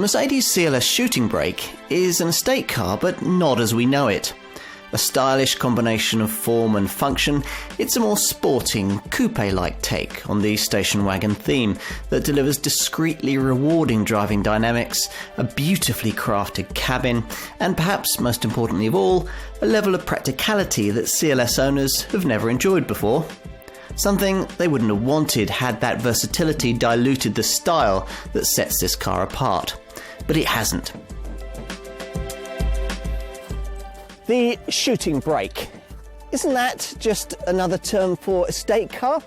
Mercedes CLS Shooting Brake is an estate car, but not as we know it. A stylish combination of form and function, it's a more sporting, coupe-like take on the station wagon theme that delivers discreetly rewarding driving dynamics, a beautifully crafted cabin, and perhaps most importantly of all, a level of practicality that CLS owners have never enjoyed before. Something they wouldn't have wanted had that versatility diluted the style that sets this car apart. But it hasn't. The shooting brake. Isn't that just another term for estate car?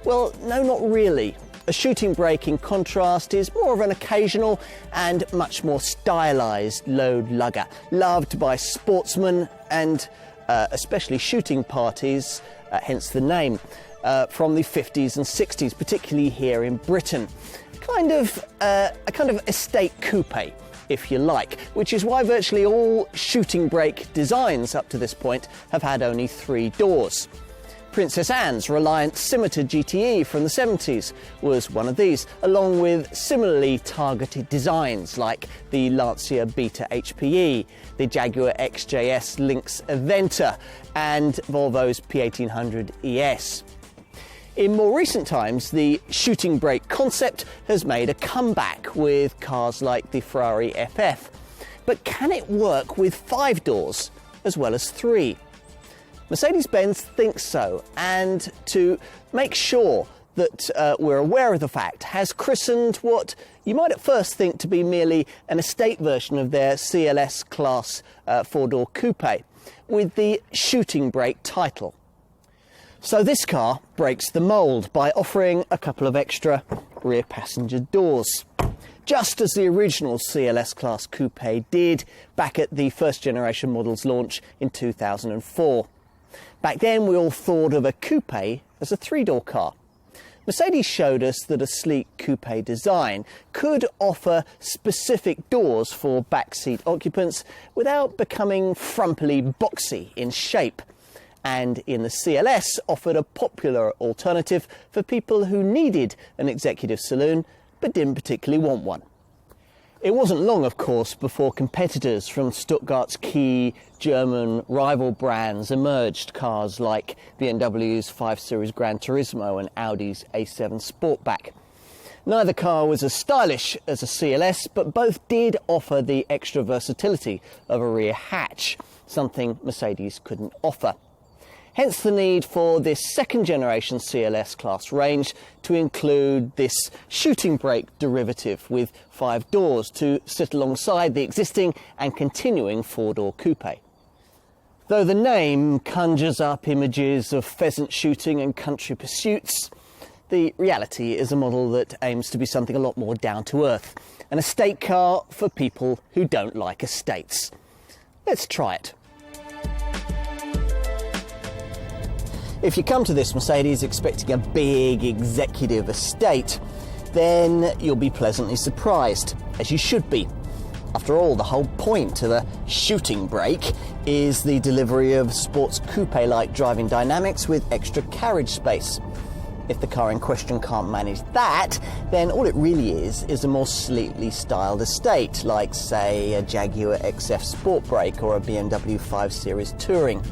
Well, no, not really. A shooting brake, in contrast, is more of an occasional and much more stylised load lugger, loved by sportsmen and especially shooting parties, hence the name, from the 50s and 60s, particularly here in Britain. A kind of estate coupe, if you like, which is why virtually all shooting brake designs up to this point have had only 3 doors. Princess Anne's Reliant Scimitar GTE from the 70s was one of these, along with similarly targeted designs like the Lancia Beta HPE, the Jaguar XJS Lynx Aventa, and Volvo's P1800 ES. In more recent times, the shooting brake concept has made a comeback with cars like the Ferrari FF. But can it work with 5 doors as well as 3? Mercedes-Benz thinks so, and to make sure that we're aware of the fact, has christened what you might at first think to be merely an estate version of their CLS-Class 4-door coupe, with the shooting brake title. So this car breaks the mould by offering a couple of extra rear passenger doors, just as the original CLS-Class Coupe did back at the first generation model's launch in 2004. Back then we all thought of a coupe as a 3-door car. Mercedes showed us that a sleek coupe design could offer specific doors for backseat occupants without becoming frumpily boxy in shape. And in the CLS offered a popular alternative for people who needed an executive saloon but didn't particularly want one. It wasn't long, of course, before competitors from Stuttgart's key German rival brands emerged, cars like BMW's 5 Series Gran Turismo and Audi's A7 Sportback. Neither car was as stylish as a CLS, but both did offer the extra versatility of a rear hatch, something Mercedes couldn't offer. Hence the need for this second generation CLS class range to include this shooting brake derivative with 5 doors to sit alongside the existing and continuing 4-door coupe. Though the name conjures up images of pheasant shooting and country pursuits, the reality is a model that aims to be something a lot more down to earth, an estate car for people who don't like estates. Let's try it. If you come to this Mercedes expecting a big executive estate, then you'll be pleasantly surprised, as you should be. After all, the whole point of a shooting brake is the delivery of sports coupe-like driving dynamics with extra carriage space. If the car in question can't manage that, then all it really is a more sleekly styled estate, like, say, a Jaguar XF Sport Brake or a BMW 5 Series Touring.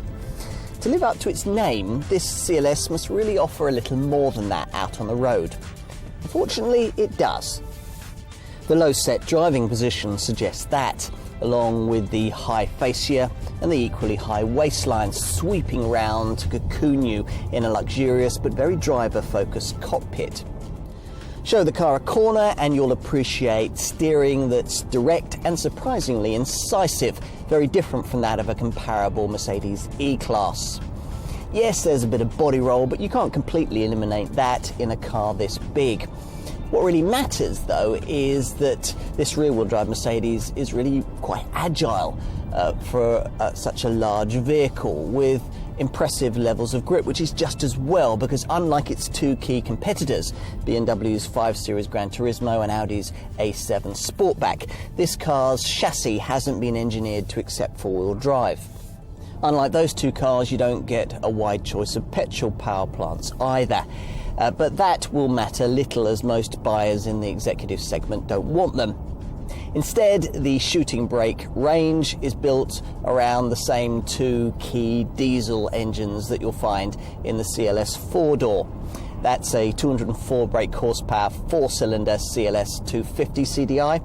To live up to its name, this CLS must really offer a little more than that out on the road. Unfortunately, it does. The low-set driving position suggests that, along with the high fascia and the equally high waistline sweeping round to cocoon you in a luxurious but very driver-focused cockpit. Show the car a corner and you'll appreciate steering that's direct and surprisingly incisive, very different from that of a comparable Mercedes E-Class. Yes, there's a bit of body roll, but you can't completely eliminate that in a car this big. What really matters, though, is that this rear-wheel drive Mercedes is really quite agile for such a large vehicle, with impressive levels of grip, which is just as well because unlike its 2 key competitors, BMW's 5 Series Gran Turismo and Audi's A7 Sportback, this car's chassis hasn't been engineered to accept 4-wheel drive. Unlike those 2 cars, you don't get a wide choice of petrol power plants either. But that will matter little, as most buyers in the executive segment don't want them. Instead, the shooting brake range is built around the same two key diesel engines that you'll find in the CLS 4-door. That's a 204 brake horsepower 4-cylinder CLS 250 CDI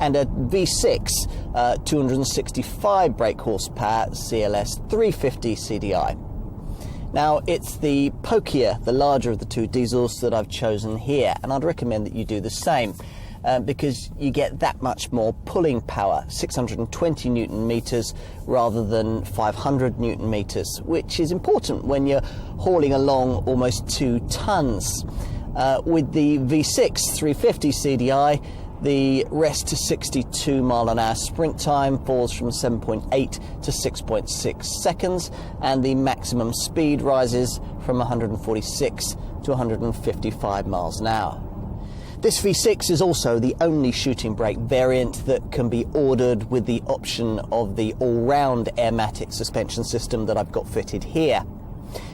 and a V6 265 brake horsepower CLS 350 CDI. Now, it's the pokier, the larger of the two diesels that I've chosen here, and I'd recommend that you do the same. Because you get that much more pulling power, 620 newton meters rather than 500 newton meters, which is important when you're hauling along almost 2 tons. With the V6 350 CDI, the rest to 62 mile/hour sprint time falls from 7.8 to 6.6 seconds, and the maximum speed rises from 146 to 155 miles an hour. This V6 is also the only shooting brake variant that can be ordered with the option of the all-round Airmatic suspension system that I've got fitted here.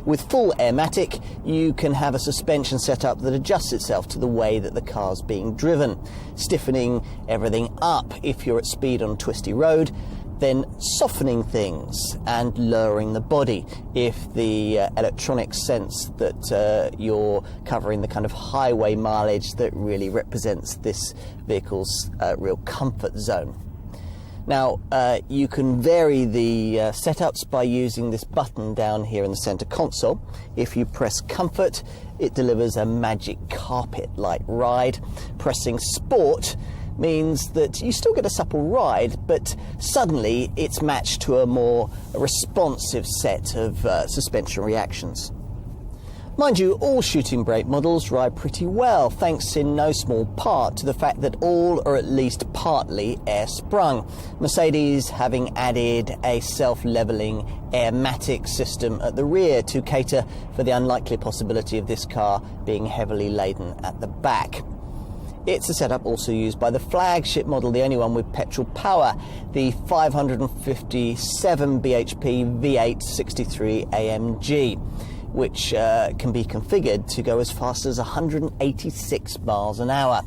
With full Airmatic, you can have a suspension setup that adjusts itself to the way that the car's being driven, stiffening everything up if you're at speed on a twisty road, then softening things and lowering the body if the electronics sense that you're covering the kind of highway mileage that really represents this vehicle's real comfort zone. Now, you can vary the setups by using this button down here in the center console. If you press Comfort, it delivers a magic carpet-like ride. Pressing Sport means that you still get a supple ride, but suddenly it's matched to a more responsive set of suspension reactions. Mind you, all shooting brake models ride pretty well, thanks in no small part to the fact that all are at least partly air-sprung, Mercedes having added a self-levelling Airmatic system at the rear to cater for the unlikely possibility of this car being heavily laden at the back. It's a setup also used by the flagship model, the only one with petrol power, the 557 bhp V8 63 AMG, which can be configured to go as fast as 186 miles an hour.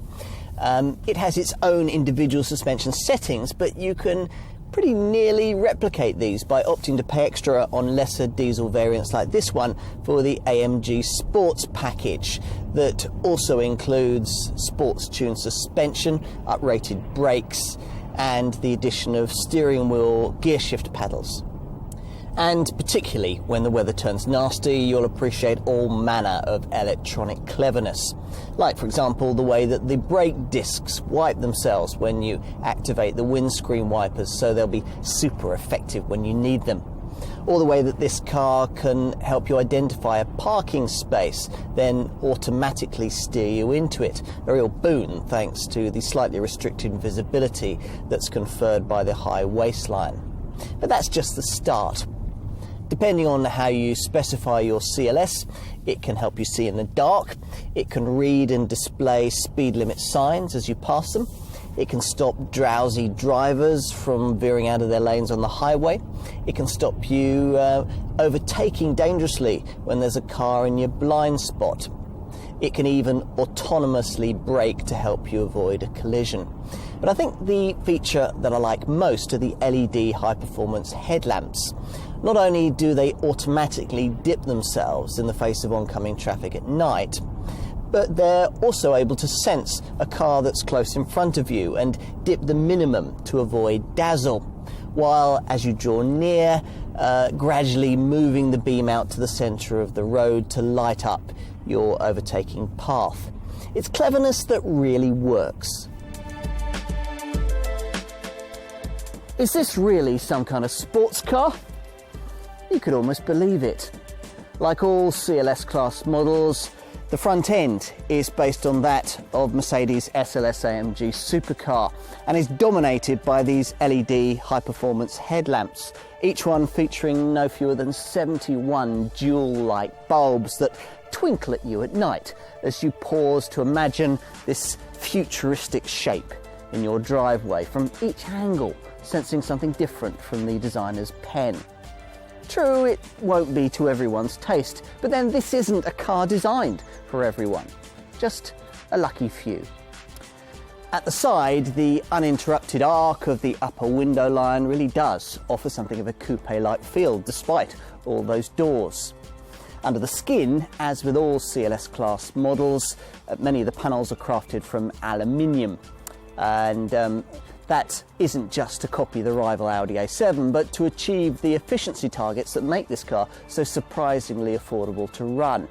It has its own individual suspension settings, but you can pretty nearly replicate these by opting to pay extra on lesser diesel variants like this one for the AMG Sports package that also includes sports tuned suspension, uprated brakes, and the addition of steering wheel gear shift paddles. And particularly when the weather turns nasty, you'll appreciate all manner of electronic cleverness. Like, for example, the way that the brake discs wipe themselves when you activate the windscreen wipers, so they'll be super effective when you need them. Or the way that this car can help you identify a parking space, then automatically steer you into it. A real boon thanks to the slightly restricted visibility that's conferred by the high waistline. But that's just the start. Depending on how you specify your CLS, it can help you see in the dark, it can read and display speed limit signs as you pass them, it can stop drowsy drivers from veering out of their lanes on the highway, it can stop you overtaking dangerously when there's a car in your blind spot. It can even autonomously brake to help you avoid a collision. But I think the feature that I like most are the LED high-performance headlamps. Not only do they automatically dip themselves in the face of oncoming traffic at night, but they're also able to sense a car that's close in front of you and dip the minimum to avoid dazzle, while as you draw near, gradually moving the beam out to the centre of the road to light up your overtaking path. It's cleverness that really works. Is this really some kind of sports car? You could almost believe it. Like all CLS-class models, the front end is based on that of Mercedes SLS-AMG supercar and is dominated by these LED high-performance headlamps, each one featuring no fewer than 71 jewel-like bulbs that twinkle at you at night as you pause to imagine this futuristic shape in your driveway from each angle, sensing something different from the designer's pen. True, it won't be to everyone's taste, but then this isn't a car designed for everyone, just a lucky few. At the side, the uninterrupted arc of the upper window line really does offer something of a coupe-like feel, despite all those doors. Under the skin, as with all CLS class models, many of the panels are crafted from aluminium, and that isn't just to copy the rival Audi A7, but to achieve the efficiency targets that make this car so surprisingly affordable to run.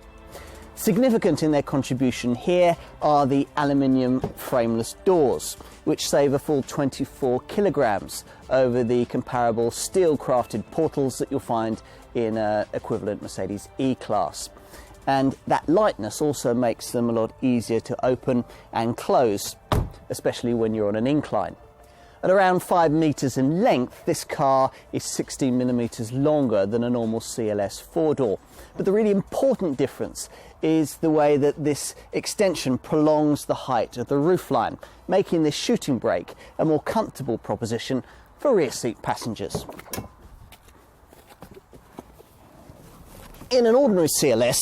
Significant in their contribution here are the aluminium frameless doors, which save a full 24 kilograms over the comparable steel-crafted portals that you'll find in equivalent Mercedes E-Class. And that lightness also makes them a lot easier to open and close, especially when you're on an incline. At around 5 meters in length, this car is 16 millimeters longer than a normal CLS 4-door. But the really important difference is the way that this extension prolongs the height of the roofline, making this shooting brake a more comfortable proposition for rear seat passengers. In an ordinary CLS,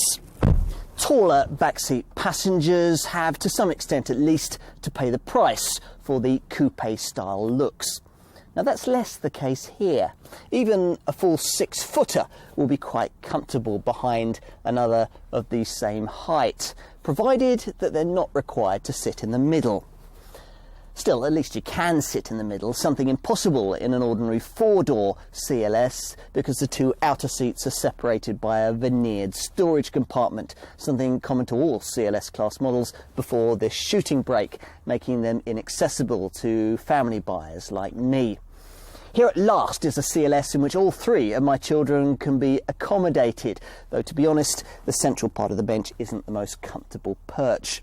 taller backseat passengers have, to some extent at least, to pay the price for the coupe-style looks. Now that's less the case here. Even a full 6-footer will be quite comfortable behind another of the same height, provided that they're not required to sit in the middle. Still, at least you can sit in the middle, something impossible in an ordinary 4-door CLS, because the two outer seats are separated by a veneered storage compartment, something common to all CLS class models before this shooting brake, making them inaccessible to family buyers like me. Here at last is a CLS in which all three of my children can be accommodated, though to be honest, the central part of the bench isn't the most comfortable perch.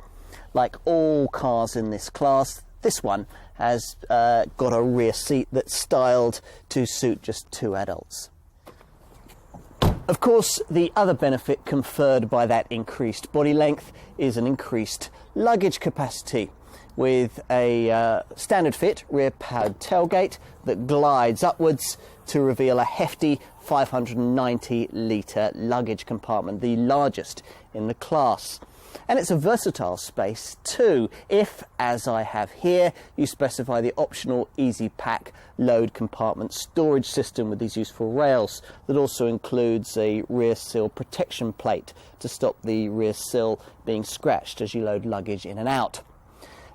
Like all cars in this class, this one has got a rear seat that's styled to suit just 2 adults. Of course, the other benefit conferred by that increased body length is an increased luggage capacity, with a standard fit rear-powered tailgate that glides upwards to reveal a hefty 590-litre luggage compartment, the largest in the class. And it's a versatile space too, if, as I have here, you specify the optional Easy Pack load compartment storage system with these useful rails that also includes a rear sill protection plate to stop the rear sill being scratched as you load luggage in and out.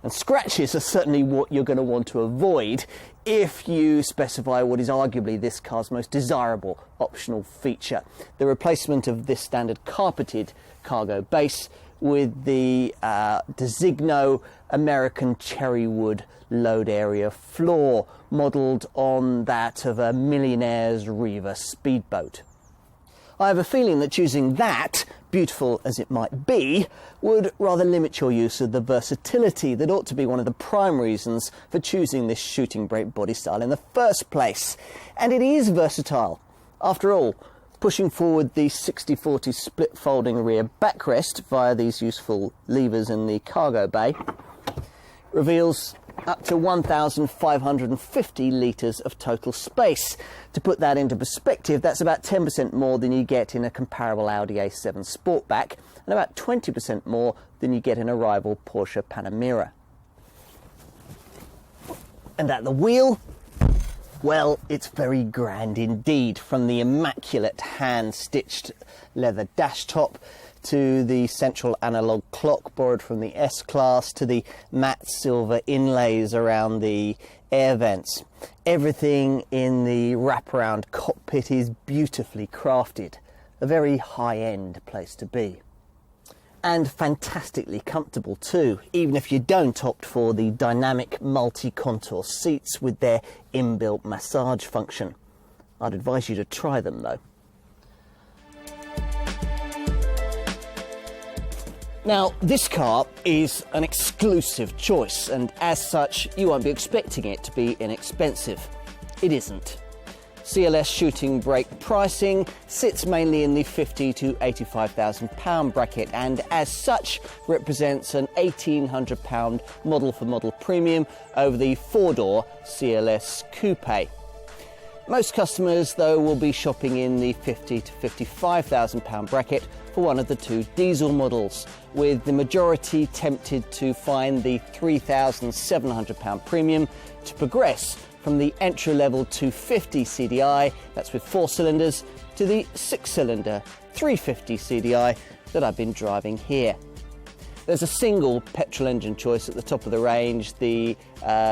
And scratches are certainly what you're going to want to avoid if you specify what is arguably this car's most desirable optional feature: the replacement of this standard carpeted cargo base with the Designo American cherrywood load area floor, modelled on that of a millionaire's Riva speedboat. I have a feeling that choosing that, beautiful as it might be, would rather limit your use of the versatility that ought to be one of the prime reasons for choosing this shooting brake body style in the first place. And it is versatile. After all, pushing forward the 60/40 split folding rear backrest via these useful levers in the cargo bay reveals up to 1,550 litres of total space. To put that into perspective, that's about 10% more than you get in a comparable Audi A7 Sportback, and about 20% more than you get in a rival Porsche Panamera. And at the wheel, well, it's very grand indeed, from the immaculate hand-stitched leather dash top to the central analogue clock borrowed from the S-Class to the matte silver inlays around the air vents. Everything in the wraparound cockpit is beautifully crafted. A very high-end place to be. And fantastically comfortable too, even if you don't opt for the dynamic multi-contour seats with their inbuilt massage function. I'd advise you to try them though. Now, this car is an exclusive choice, and as such, you won't be expecting it to be inexpensive. It isn't. CLS shooting brake pricing sits mainly in the £50,000 to £85,000 bracket, and as such represents an £1,800 model-for-model premium over the 4-door CLS Coupe. Most customers, though, will be shopping in the £50,000 to £55,000 bracket for one of the two diesel models, with the majority tempted to find the £3,700 premium to progress from the entry-level 250 CDI, that's with 4 cylinders, to the 6-cylinder 350 CDI that I've been driving here. There's a single petrol engine choice at the top of the range, the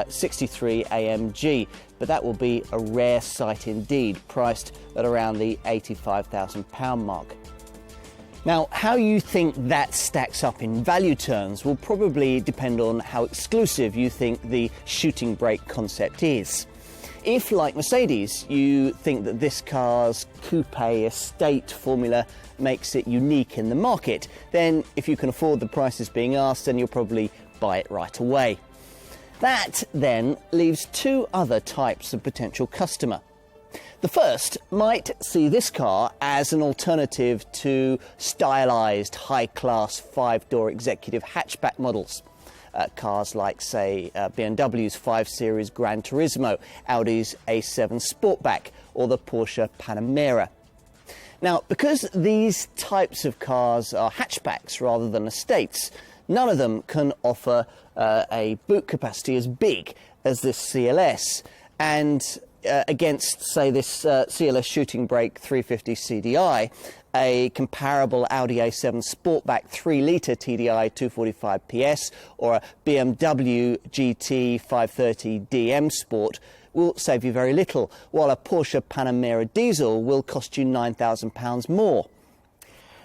63 AMG, but that will be a rare sight indeed, priced at around the £85,000 mark. Now, how you think that stacks up in value terms will probably depend on how exclusive you think the shooting brake concept is. If, like Mercedes, you think that this car's coupe estate formula makes it unique in the market, then if you can afford the prices being asked, then you'll probably buy it right away. That then leaves two other types of potential customer. The first might see this car as an alternative to stylised, high-class 5-door executive hatchback models. Cars like, say, BMW's 5 Series Gran Turismo, Audi's A7 Sportback, or the Porsche Panamera. Now, because these types of cars are hatchbacks rather than estates, none of them can offer a boot capacity as big as this CLS, and against, say, this CLS Shooting Brake 350 CDI, a comparable Audi A7 Sportback 3-litre TDI 245 PS or a BMW GT 530 DM Sport will save you very little, while a Porsche Panamera diesel will cost you £9,000 more.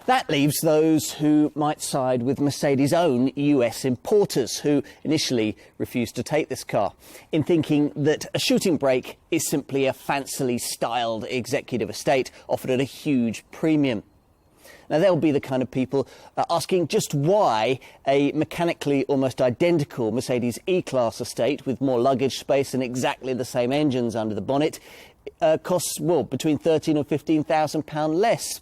That leaves those who might side with Mercedes' own US importers, who initially refused to take this car, in thinking that a shooting brake is simply a fancily styled executive estate offered at a huge premium. Now, they'll be the kind of people asking just why a mechanically almost identical Mercedes E-Class estate with more luggage space and exactly the same engines under the bonnet costs, well, between £13,000 and £15,000 less.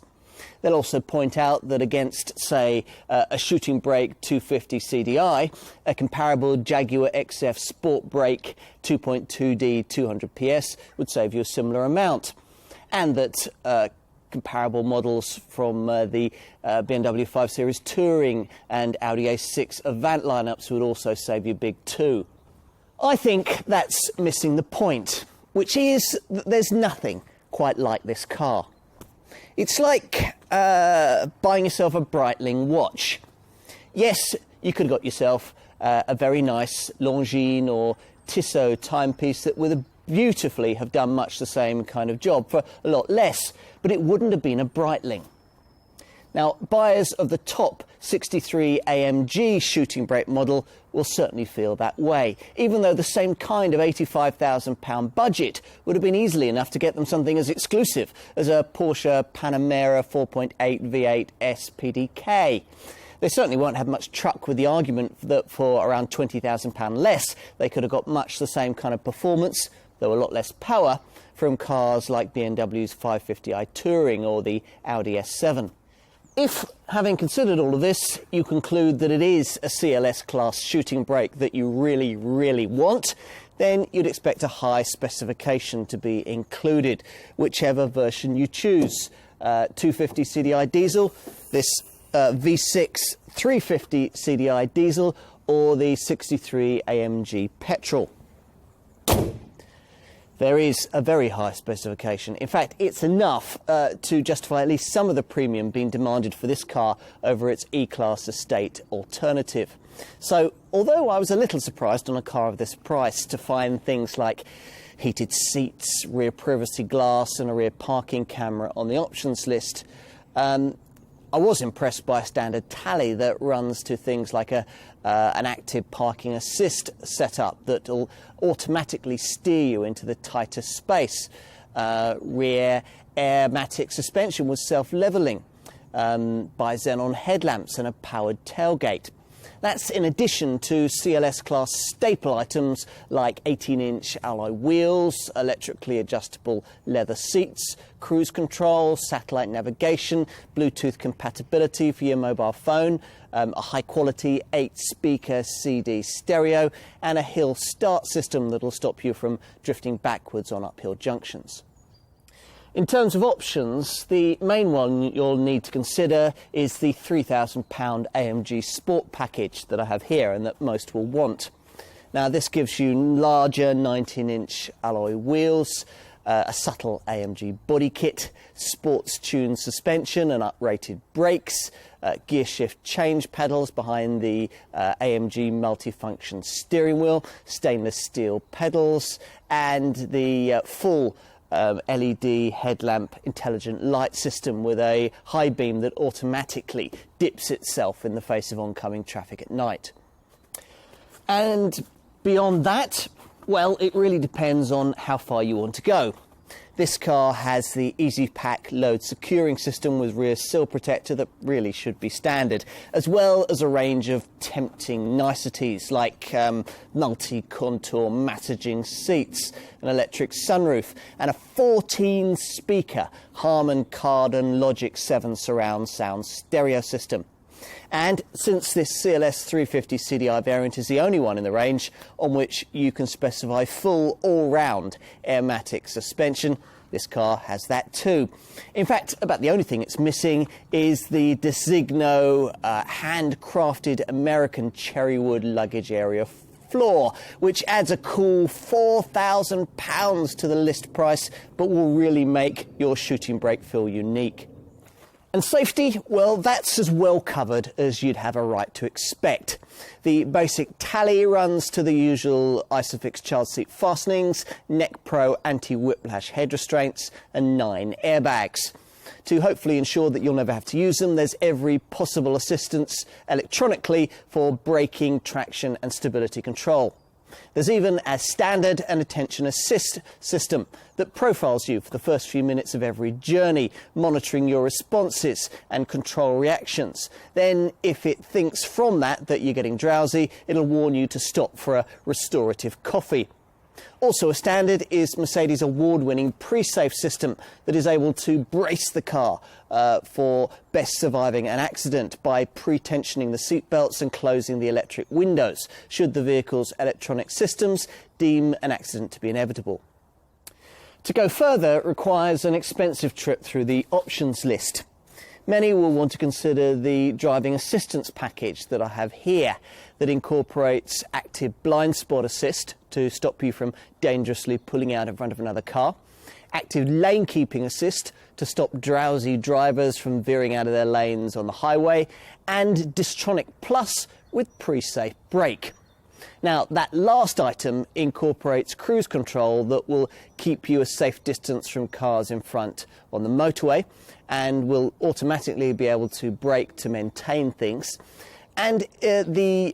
They'll also point out that against, say, a shooting brake 250 CDI, a comparable Jaguar XF Sport Brake 2.2D 200 PS would save you a similar amount, and that comparable models from the BMW 5 Series Touring and Audi A6 Avant lineups would also save you big too. I think that's missing the point, which is that there's nothing quite like this car. It's like buying yourself a Breitling watch. Yes, you could have got yourself a very nice Longines or Tissot timepiece that would beautifully have done much the same kind of job for a lot less, but it wouldn't have been a Breitling. Now, buyers of the top 63 AMG shooting brake model will certainly feel that way, even though the same kind of £85,000 budget would have been easily enough to get them something as exclusive as a Porsche Panamera 4.8 V8 SPDK. They certainly won't have much truck with the argument that for around £20,000 less, they could have got much the same kind of performance, though a lot less power, from cars like BMW's 550i Touring or the Audi S7. If, having considered all of this, you conclude that it is a CLS-Class shooting brake that you really, really want, then you'd expect a high specification to be included, whichever version you choose. 250 CDI diesel, this V6 350 CDI diesel, or the 63 AMG petrol. There is a very high specification. In fact, it's enough to justify at least some of the premium being demanded for this car over its E-Class estate alternative. So, although I was a little surprised on a car of this price to find things like heated seats, rear privacy glass and a rear parking camera on the options list, I was impressed by a standard tally that runs to things like an active parking assist setup that will automatically steer you into the tighter space. Rear airmatic suspension was self-levelling, by xenon headlamps and a powered tailgate. That's in addition to CLS-Class staple items like 18-inch alloy wheels, electrically adjustable leather seats, cruise control, satellite navigation, Bluetooth compatibility for your mobile phone, a high-quality 8-speaker CD stereo, and a hill start system that will stop you from drifting backwards on uphill junctions. In terms of options, the main one you'll need to consider is the £3,000 AMG Sport package that I have here and that most will want. Now this gives you larger 19-inch alloy wheels, a subtle AMG body kit, sports-tuned suspension and uprated brakes, gear shift change pedals behind the AMG multifunction steering wheel, stainless steel pedals, and the full LED headlamp intelligent light system with a high beam that automatically dips itself in the face of oncoming traffic at night. And beyond that, well, it really depends on how far you want to go. This car has the EasyPack load securing system with rear sill protector that really should be standard, as well as a range of tempting niceties like multi-contour massaging seats, an electric sunroof, and a 14-speaker Harman Kardon Logic 7 surround sound stereo system. And since this CLS 350 CDI variant is the only one in the range on which you can specify full all-round airmatic suspension, this car has that too. In fact, about the only thing it's missing is the Designo handcrafted American cherrywood luggage area floor, which adds a cool £4,000 to the list price, but will really make your shooting brake feel unique. And safety, well, that's as well covered as you'd have a right to expect. The basic tally runs to the usual Isofix child seat fastenings, Neck Pro anti-whiplash head restraints, and 9 airbags. To hopefully ensure that you'll never have to use them, there's every possible assistance electronically for braking, traction, and stability control. There's even a standard and attention assist system that profiles you for the first few minutes of every journey, monitoring your responses and control reactions. Then, if it thinks from that you're getting drowsy, it'll warn you to stop for a restorative coffee. Also a standard is Mercedes' award-winning pre-safe system that is able to brace the car for best surviving an accident by pre-tensioning the seatbelts and closing the electric windows, should the vehicle's electronic systems deem an accident to be inevitable. To go further requires an expensive trip through the options list. Many will want to consider the driving assistance package that I have here, that incorporates active blind spot assist to stop you from dangerously pulling out in front of another car, active lane keeping assist to stop drowsy drivers from veering out of their lanes on the highway, and Distronic Plus with pre-safe brake. Now, that last item incorporates cruise control that will keep you a safe distance from cars in front on the motorway and will automatically be able to brake to maintain things. And the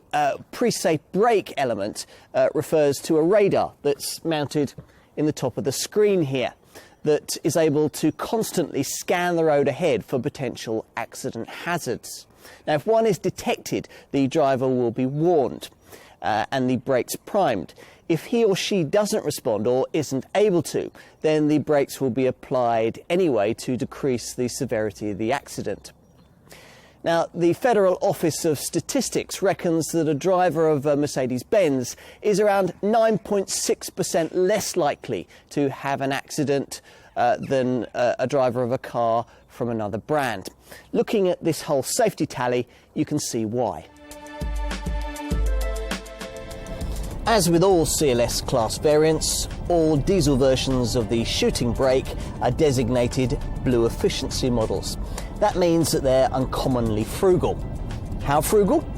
pre-safe brake element refers to a radar that's mounted in the top of the screen here that is able to constantly scan the road ahead for potential accident hazards. Now, if one is detected, the driver will be warned and the brakes primed. If he or she doesn't respond or isn't able to, then the brakes will be applied anyway to decrease the severity of the accident. Now, the Federal Office of Statistics reckons that a driver of a Mercedes-Benz is around 9.6% less likely to have an accident than a driver of a car from another brand. Looking at this whole safety tally, you can see why. As with all CLS class variants, all diesel versions of the shooting brake are designated blue efficiency models. That means that they're uncommonly frugal. How frugal?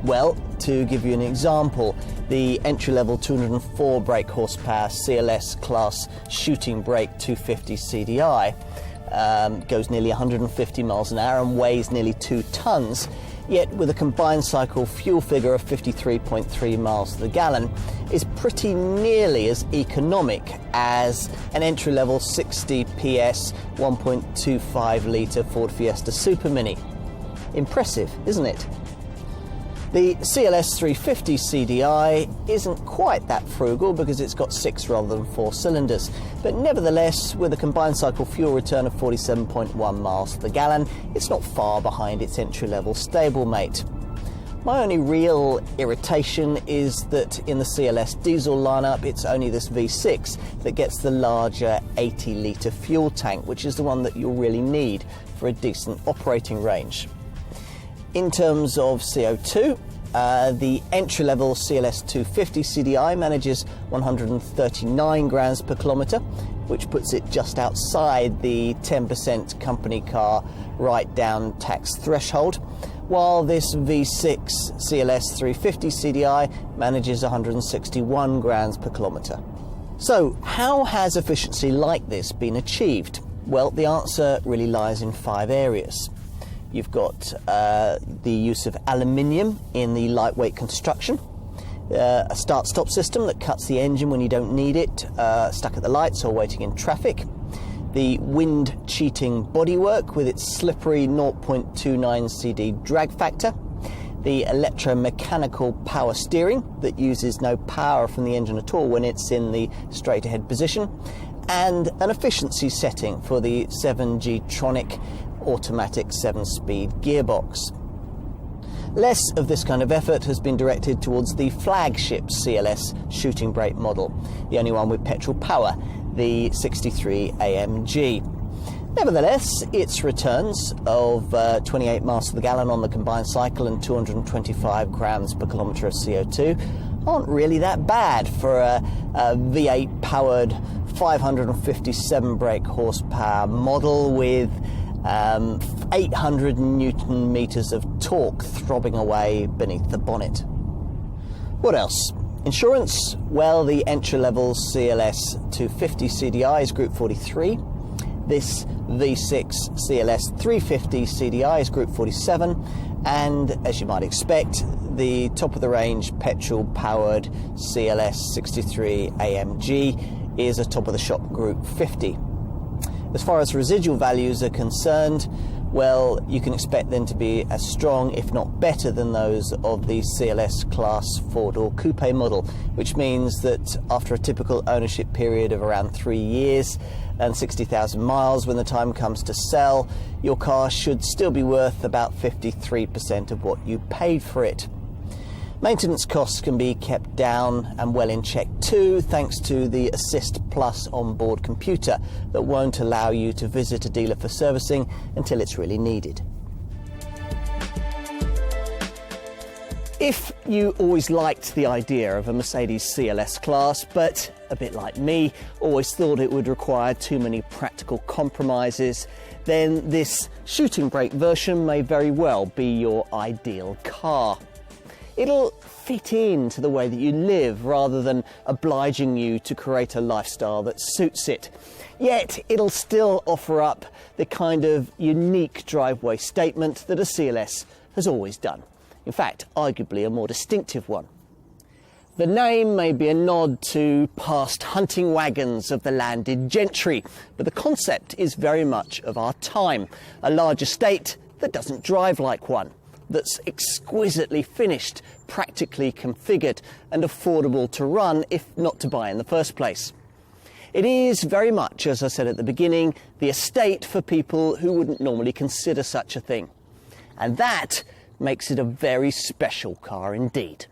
Well, to give you an example, the entry-level 204 brake horsepower CLS-Class Shooting Brake 250 CDI goes nearly 150 miles an hour and weighs nearly 2 tons. Yet with a combined cycle fuel figure of 53.3 miles to the gallon, is pretty nearly as economic as an entry-level 60 PS 1.25 litre Ford Fiesta Super Mini. Impressive, isn't it? The CLS 350 CDI isn't quite that frugal because it's got 6 rather than 4 cylinders, but nevertheless, with a combined cycle fuel return of 47.1 miles to the gallon, it's not far behind its entry-level stablemate. My only real irritation is that in the CLS diesel lineup, it's only this V6 that gets the larger 80-litre fuel tank, which is the one that you'll really need for a decent operating range. In terms of CO2, the entry-level CLS-250 CDI manages 139 grams per kilometre, which puts it just outside the 10% company car write-down tax threshold, while this V6 CLS-350 CDI manages 161 grams per kilometre. So, how has efficiency like this been achieved? Well, the answer really lies in 5 areas. You've got the use of aluminium in the lightweight construction, a start-stop system that cuts the engine when you don't need it, stuck at the lights or waiting in traffic, the wind-cheating bodywork with its slippery 0.29 CD drag factor, the electromechanical power steering that uses no power from the engine at all when it's in the straight-ahead position, and an efficiency setting for the 7G-tronic automatic 7-speed gearbox. Less of this kind of effort has been directed towards the flagship CLS shooting brake model, the only one with petrol power, the 63 AMG. Nevertheless, its returns of 28 miles to the gallon on the combined cycle and 225 grams per kilometre of CO2 aren't really that bad for a V8 powered 557 brake horsepower model with 800 newton meters of torque throbbing away beneath the bonnet. What else? Insurance? Well, the entry-level CLS 250 CDI is Group 43. This V6 CLS 350 CDI is Group 47. And, as you might expect, the top-of-the-range petrol-powered CLS 63 AMG is a top-of-the-shop Group 50. As far as residual values are concerned, well, you can expect them to be as strong, if not better, than those of the CLS-Class 4-door coupe model, which means that after a typical ownership period of around 3 years and 60,000 miles, when the time comes to sell, your car should still be worth about 53% of what you paid for it. Maintenance costs can be kept down and well in check too, thanks to the Assist Plus onboard computer that won't allow you to visit a dealer for servicing until it's really needed. If you always liked the idea of a Mercedes CLS Class, but a bit like me, always thought it would require too many practical compromises, then this shooting brake version may very well be your ideal car. It'll fit into the way that you live rather than obliging you to create a lifestyle that suits it. Yet it'll still offer up the kind of unique driveway statement that a CLS has always done. In fact, arguably a more distinctive one. The name may be a nod to past hunting wagons of the landed gentry, but the concept is very much of our time. A large estate that doesn't drive like one, that's exquisitely finished, practically configured and affordable to run, if not to buy in the first place. It is very much, as I said at the beginning, the estate for people who wouldn't normally consider such a thing. And that makes it a very special car indeed.